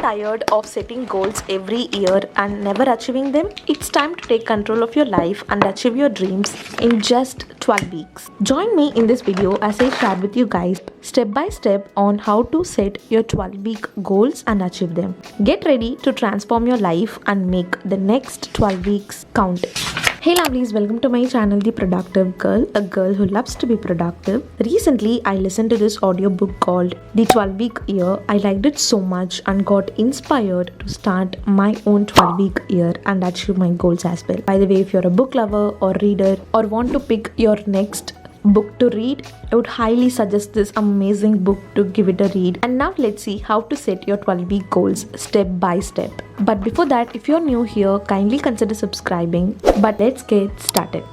Tired of setting goals every year and never achieving them? It's time to take control of your life and achieve your dreams in just 12 weeks. Join me in this video as I share with you guys step by step on how to set your 12-week goals and achieve them. Get ready to transform your life and make the next 12 weeks count. Hey lovelies, welcome to my channel The Productive Girl, a girl who loves to be productive. Recently, I listened to this audiobook called The 12-Week Year. I liked it so much and got inspired to start my own 12-week year and achieve my goals as well. By the way, if you're a book lover or reader or want to pick your next book to read, I would highly suggest this amazing book to give it a read. And now let's see how to set your 12-week goals step by step. But before that, if you're new here, kindly consider subscribing. But let's get started.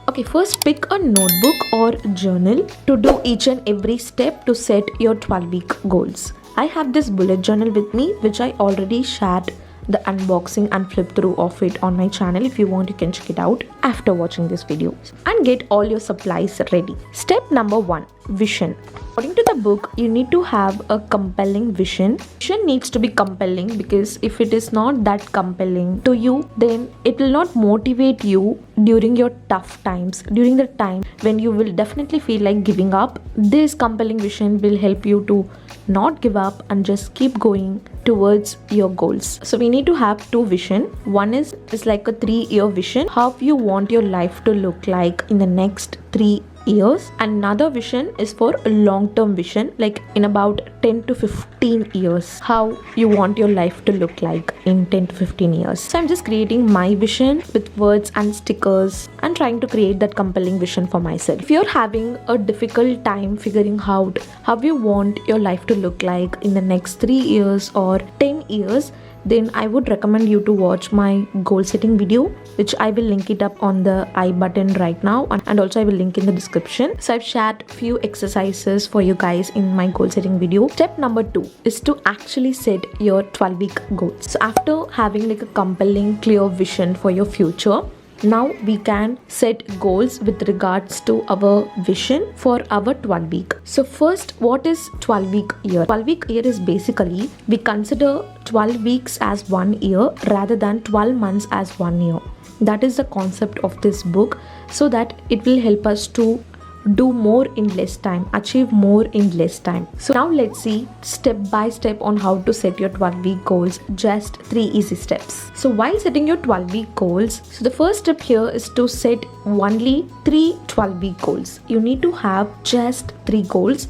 Okay, first pick a notebook or journal to do each and every step to set your 12-week goals. I have this bullet journal with me, which I already shared the unboxing and flip through of it on my channel. If you want, you can check it out after watching this video. And get all your supplies ready. Step number 1, vision. According to the book, you need to have a compelling vision. Vision needs to be compelling because if it is not that compelling to you, then it will not motivate you during your tough times, during the time when you will definitely feel like giving up. This compelling vision will help you to not give up and just keep going towards your goals. So we need to have two vision. One is like a 3-year vision, how you want your life to look like in the next 3 years. Another vision is for a long-term vision, like in about 10 to 15 years, how you want your life to look like in 10 to 15 years. So I'm just creating my vision with words and stickers and trying to create that compelling vision for myself. If you're having a difficult time figuring out how you want your life to look like in the next 3 years or 10 years, then I would recommend you to watch my goal setting video, which I will link it up on the I button right now, and also I will link in the description. So I've shared few exercises for you guys in my goal setting video. Step number 2 is to actually set your 12-week goals. So after having like a compelling, clear vision for your future, now we can set goals with regards to our vision for our 12-week. So first, what is 12-week year? 12-week year is basically, we consider 12 weeks as 1 year rather than 12 months as 1 year. That is the concept of this book, so that it will help us to do more in less time, achieve more in less time. So now let's see step by step on how to set your 12-week goals, just 3 easy steps. So while setting your 12-week goals, so the first step here is to set only 3 12-week goals. You need to have just 3 goals,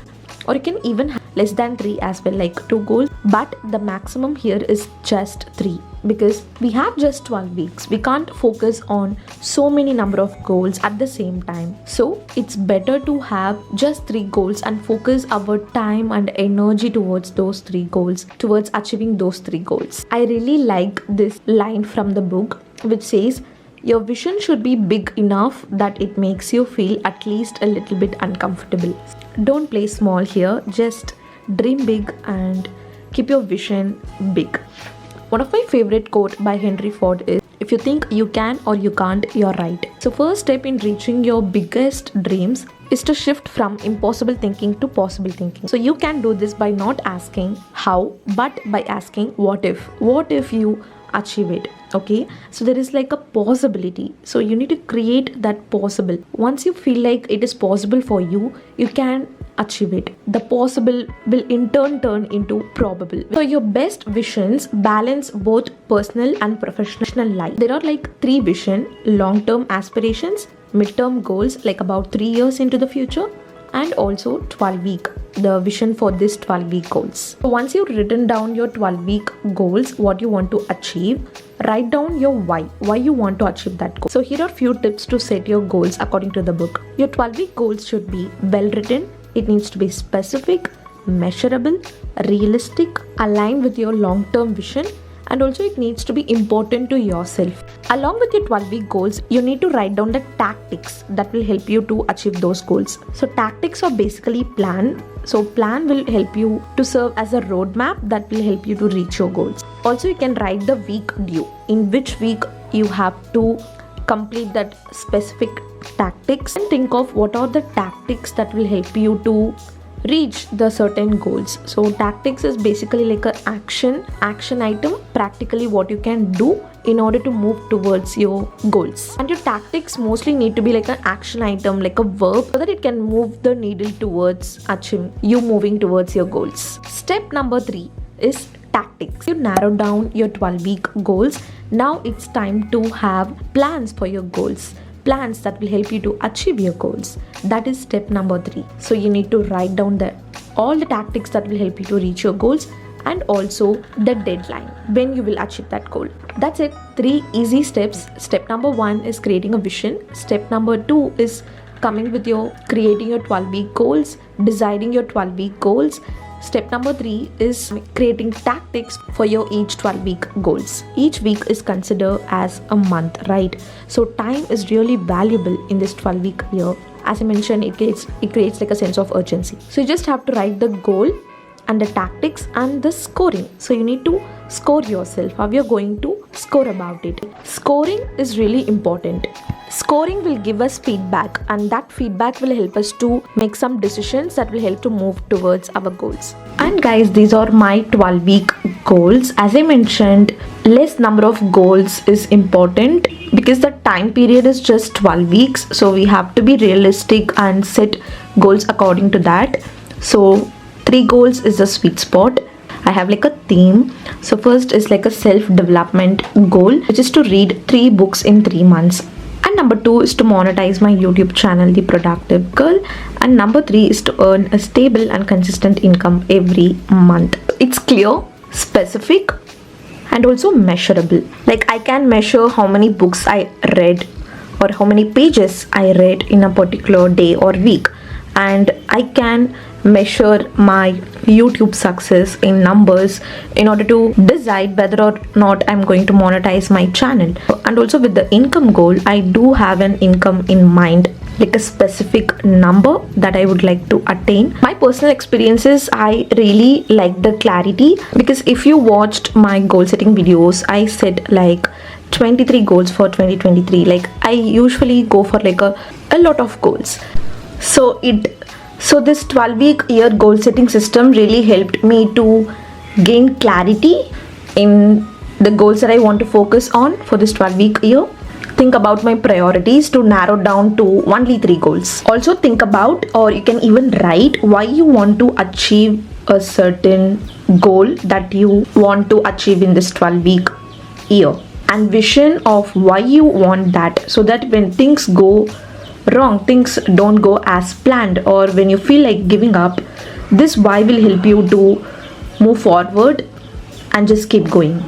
or you can even have less than 3 as well, like 2 goals, but the maximum here is just 3 because we have just 12 weeks. We can't focus on so many number of goals at the same time. So it's better to have just 3 goals and focus our time and energy towards those 3 goals, towards achieving those 3 goals. I really like this line from the book, which says, your vision should be big enough that it makes you feel at least a little bit uncomfortable. Don't play small here, just dream big and keep your vision big. One of my favorite quote by Henry Ford is, if you think you can or you can't, you're right. So first step in reaching your biggest dreams is to shift from impossible thinking to possible thinking. So you can do this by not asking how, but by asking what if you achieve it. Okay, so there is like a possibility, so you need to create that possible. Once you feel like it is possible for you, you can achieve it. The possible will in turn turn into probable. So your best visions balance both personal and professional life. There are like 3 vision: long-term aspirations, mid-term goals like about 3 years into the future, and also 12-week, the vision for this 12-week goals. So once you've written down your 12-week goals, what you want to achieve, write down your why you want to achieve that goal. So here are few tips to set your goals according to the book. Your 12-week goals should be well written. It needs to be specific, measurable, realistic, aligned with your long-term vision, and also it needs to be important to yourself. Along with your 12-week goals, you need to write down the tactics that will help you to achieve those goals. So tactics are basically plan. So plan will help you to serve as a roadmap that will help you to reach your goals. Also, you can write the week due, in which week you have to complete that specific tactics, and think of what are the tactics that will help you to reach the certain goals. So tactics is basically like an action item, practically what you can do in order to move towards your goals. And your tactics mostly need to be like an action item, like a verb, so that it can move the needle towards achieving you moving towards your goals. Step number 3 is tactics. You narrow down your 12-week goals. Now it's time to have plans for your goals, plans that will help you to achieve your goals. That is step number 3. So you need to write down all the tactics that will help you to reach your goals, and also the deadline when you will achieve that goal. That's it. 3 easy steps. Step number 1 is creating a vision. Step number 2 is creating your 12-week goals, deciding your 12-week goals. Step number 3 is creating tactics for your each 12-week goals. Each week is considered as a month, right? So time is really valuable in this 12-week year. As I mentioned, it creates like a sense of urgency. So you just have to write the goal and the tactics and the scoring. So you need to score yourself, how you're going to score about it. Scoring is really important. Scoring will give us feedback, and that feedback will help us to make some decisions that will help to move towards our goals. And guys, these are my 12-week goals. As I mentioned, less number of goals is important because the time period is just 12 weeks. So we have to be realistic and set goals according to that. So 3 goals is the sweet spot. I have like a theme. So first is like a self-development goal, which is to read 3 books in 3 months. And number 2 is to monetize my YouTube channel, The Productive Girl. And number 3 is to earn a stable and consistent income every month. It's clear, specific, and also measurable. Like I can measure how many books I read or how many pages I read in a particular day or week. And I can measure my YouTube success in numbers in order to decide whether or not I'm going to monetize my channel. And also with the income goal, I do have an income in mind, like a specific number that I would like to attain. My personal experiences, I really like the clarity, because if you watched my goal setting videos, I set like 23 goals for 2023. Like I usually go for like a lot of goals. So this 12-week year goal setting system really helped me to gain clarity in the goals that I want to focus on for this 12-week year. Think about my priorities to narrow down to only 3 goals. Also think about, or you can even write, why you want to achieve a certain goal that you want to achieve in this 12-week year, and vision of why you want that, so that when things go wrong, things don't go as planned, or when you feel like giving up, this why will help you to move forward and just keep going.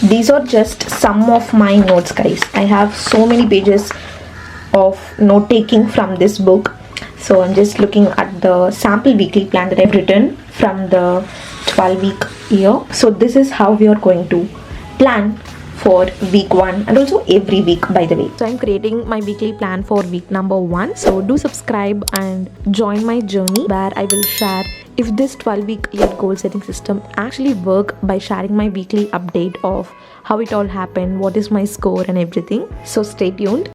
These are just some of my notes, guys. I have so many pages of note taking from this book. So I'm just looking at the sample weekly plan that I've written from the 12-week year. So this is how we are going to plan for week 1 and also every week, by the way. So I'm creating my weekly plan for week number 1. So do subscribe and join my journey, where I will share if this 12-week year goal setting system actually work, by sharing my weekly update of how it all happened, what is my score and everything. So stay tuned.